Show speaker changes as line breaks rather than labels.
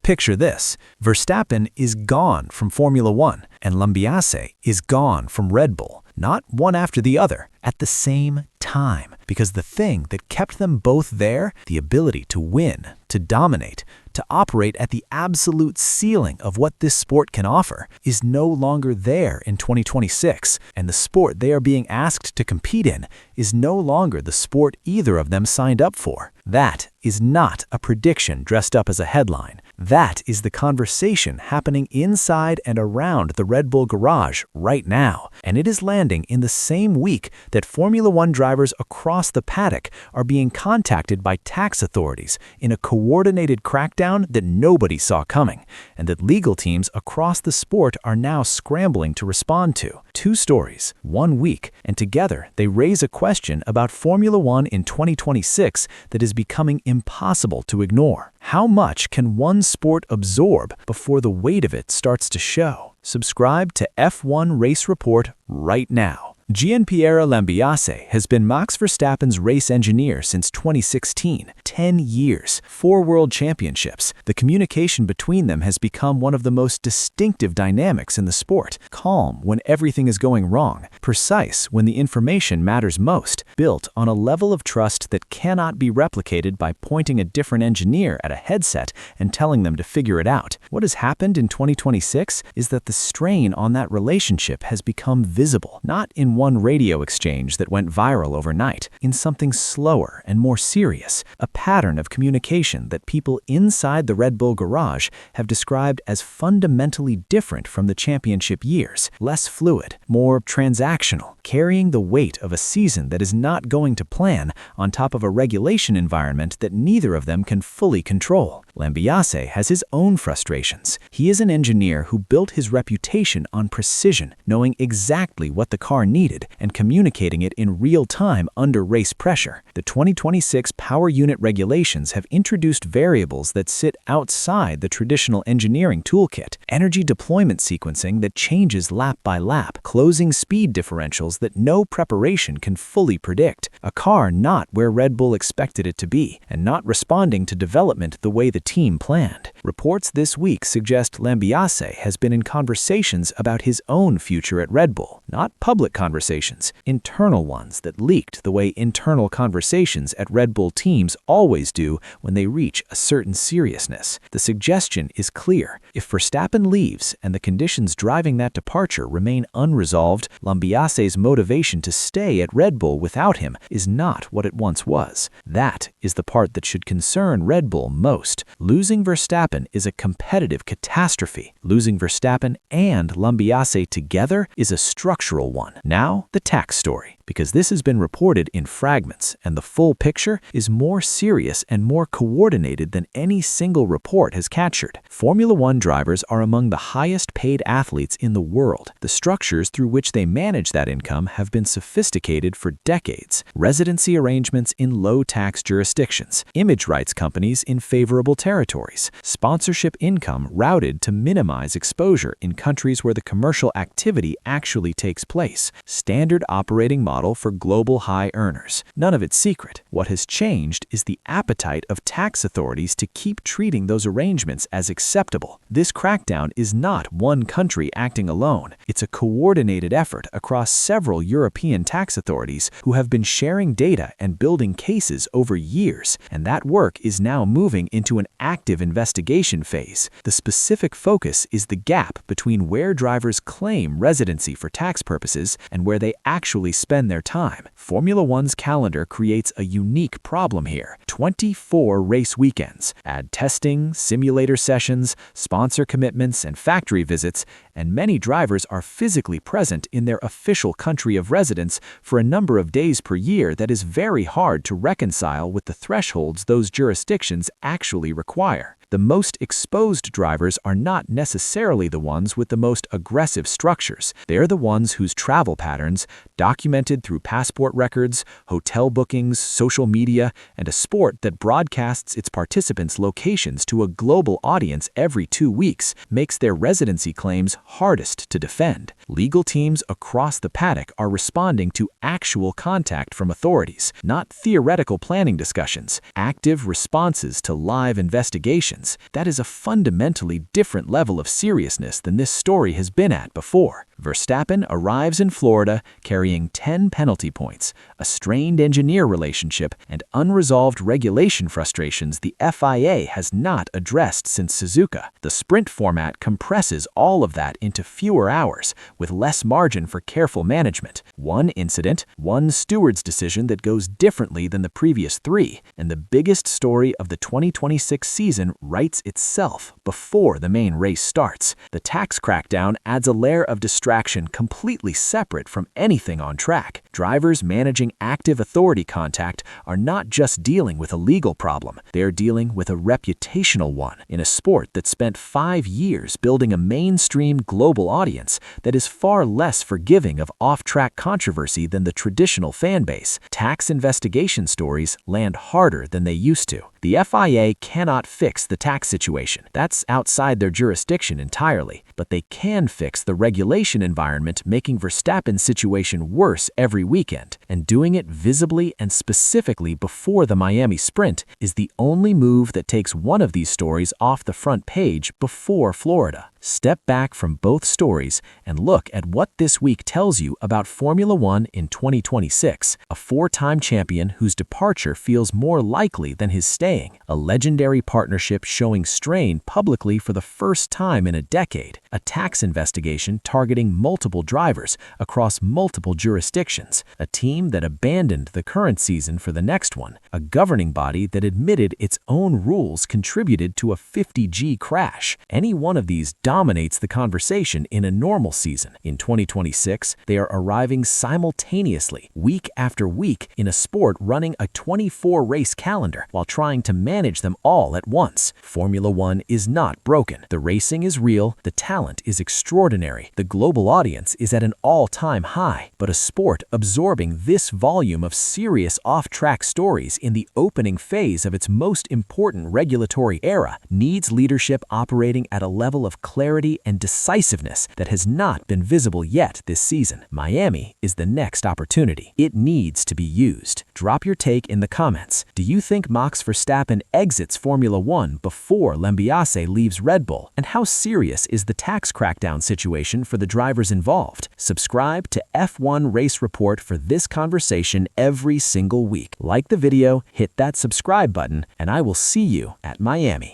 Picture this: Verstappen is gone from Formula One, and Lambiase is gone from Red Bull, not one after the other, at the same time, because the thing that kept them both there, the ability to win, to dominate, to operate at the absolute ceiling of what this sport can offer, is no longer there in 2026, and the sport they are being asked to compete in is no longer the sport either of them signed up for. That is not a prediction dressed up as a headline. That is the conversation happening inside and around the Red Bull garage right now, and it is landing in the same week that Formula One drivers across the paddock are being contacted by tax authorities in a coordinated crackdown that nobody saw coming, and that legal teams across the sport are now scrambling to respond to. Two stories, 1 week, and together they raise a question about Formula One in 2026 that is becoming impossible to ignore. How much can one sport absorb before the weight of it starts to show? Subscribe to F1 Race Report right now. Gianpiero Lambiase has been Max Verstappen's race engineer since 2016, 10 years, 4 world championships. The communication between them has become one of the most distinctive dynamics in the sport. Calm when everything is going wrong, precise when the information matters most, built on a level of trust that cannot be replicated by pointing a different engineer at a headset and telling them to figure it out. What has happened in 2026 is that the strain on that relationship has become visible, not in one radio exchange that went viral overnight, in something slower and more serious, a pattern of communication that people inside the Red Bull garage have described as fundamentally different from the championship years, less fluid, more transactional, carrying the weight of a season that is not going to plan on top of a regulation environment that neither of them can fully control. Lambiase has his own frustrations. He is an engineer who built his reputation on precision, knowing exactly what the car needed and communicating it in real time under race pressure. The 2026 power unit regulations have introduced variables that sit outside the traditional engineering toolkit, energy deployment sequencing that changes lap by lap, closing speed differentials that no preparation can fully predict, a car not where Red Bull expected it to be, and not responding to development the way the team planned. Reports this week suggest Lambiase has been in conversations about his own future at Red Bull, not public conversations, internal ones that leaked the way internal conversations at Red Bull teams always do when they reach a certain seriousness. The suggestion is clear. If Verstappen leaves and the conditions driving that departure remain unresolved, Lambiase's motivation to stay at Red Bull without him is not what it once was. That is the part that should concern Red Bull most. Losing Verstappen is a competitive catastrophe. Losing Verstappen and Lambiase together is a structural one. Now, the tax story, because this has been reported in fragments, and the full picture is more serious and more coordinated than any single report has captured. Formula One drivers are among the highest paid athletes in the world. The structures through which they manage that income have been sophisticated for decades. Residency arrangements in low-tax jurisdictions, image rights companies in favorable territories, sponsorship income routed to minimize exposure in countries where the commercial activity actually takes place, standard operating model for global high earners. None of it's secret. What has changed is the appetite of tax authorities to keep treating those arrangements as acceptable. This crackdown is not one country acting alone. It's a coordinated effort across several European tax authorities who have been sharing data and building cases over years, and that work is now moving into an active investigation phase. The specific focus is the gap between where drivers claim residency for tax purposes and where they actually spend their time. Formula One's calendar creates a unique problem here. 24 race weekends. Add testing, simulator sessions, sponsor commitments, and factory visits, and many drivers are physically present in their official country of residence for a number of days per year that is very hard to reconcile with the thresholds those jurisdictions actually require. The most exposed drivers are not necessarily the ones with the most aggressive structures. They're the ones whose travel patterns, documented through passport records, hotel bookings, social media, and a sport that broadcasts its participants' locations to a global audience every 2 weeks, makes their residency claims hardest to defend. Legal teams across the paddock are responding to actual contact from authorities, not theoretical planning discussions, active responses to live investigations. questions. That is a fundamentally different level of seriousness than this story has been at before. Verstappen arrives in Florida carrying 10 penalty points, a strained engineer relationship, and unresolved regulation frustrations the FIA has not addressed since Suzuka. The sprint format compresses all of that into fewer hours, with less margin for careful management. One incident, one steward's decision that goes differently than the previous three, and the biggest story of the 2026 season writes itself before the main race starts. The tax crackdown adds a layer of distraction completely separate from anything on track. Drivers managing active authority contact are not just dealing with a legal problem, they are dealing with a reputational one in a sport that spent 5 years building a mainstream global audience that is far less forgiving of off-track controversy than the traditional fan base. Tax investigation stories land harder than they used to. The FIA cannot fix the tax situation. That's outside their jurisdiction entirely, but they can fix the regulation environment making Verstappen's situation worse every weekend, and doing it visibly and specifically before the Miami sprint is the only move that takes one of these stories off the front page before Florida. Step back from both stories and look at what this week tells you about Formula One in 2026, a 4-time champion whose departure feels more likely than his staying, a legendary partnership showing strain publicly for the first time in a decade, a tax investigation targeting multiple drivers across multiple jurisdictions, a team that abandoned the current season for the next one, a governing body that admitted its own rules contributed to a 50G crash. Any one of these dominates the conversation in a normal season. In 2026, they are arriving simultaneously, week after week, in a sport running a 24-race calendar while trying to manage them all at once. Formula One is not broken. The racing is real, the talent is extraordinary, the global audience is at an all-time high, but a sport absorbing this volume of serious off-track stories in the opening phase of its most important regulatory era needs leadership operating at a level of clarity and decisiveness that has not been visible yet this season. Miami is the next opportunity. It needs to be used. Drop your take in the comments. Do you think Max Verstappen exits Formula One before Lambiase leaves Red Bull? And how serious is the tax crackdown situation for the drivers involved? Subscribe to F1 Race Report for this conversation every single week. Like the video, hit that subscribe button, and I will see you at Miami.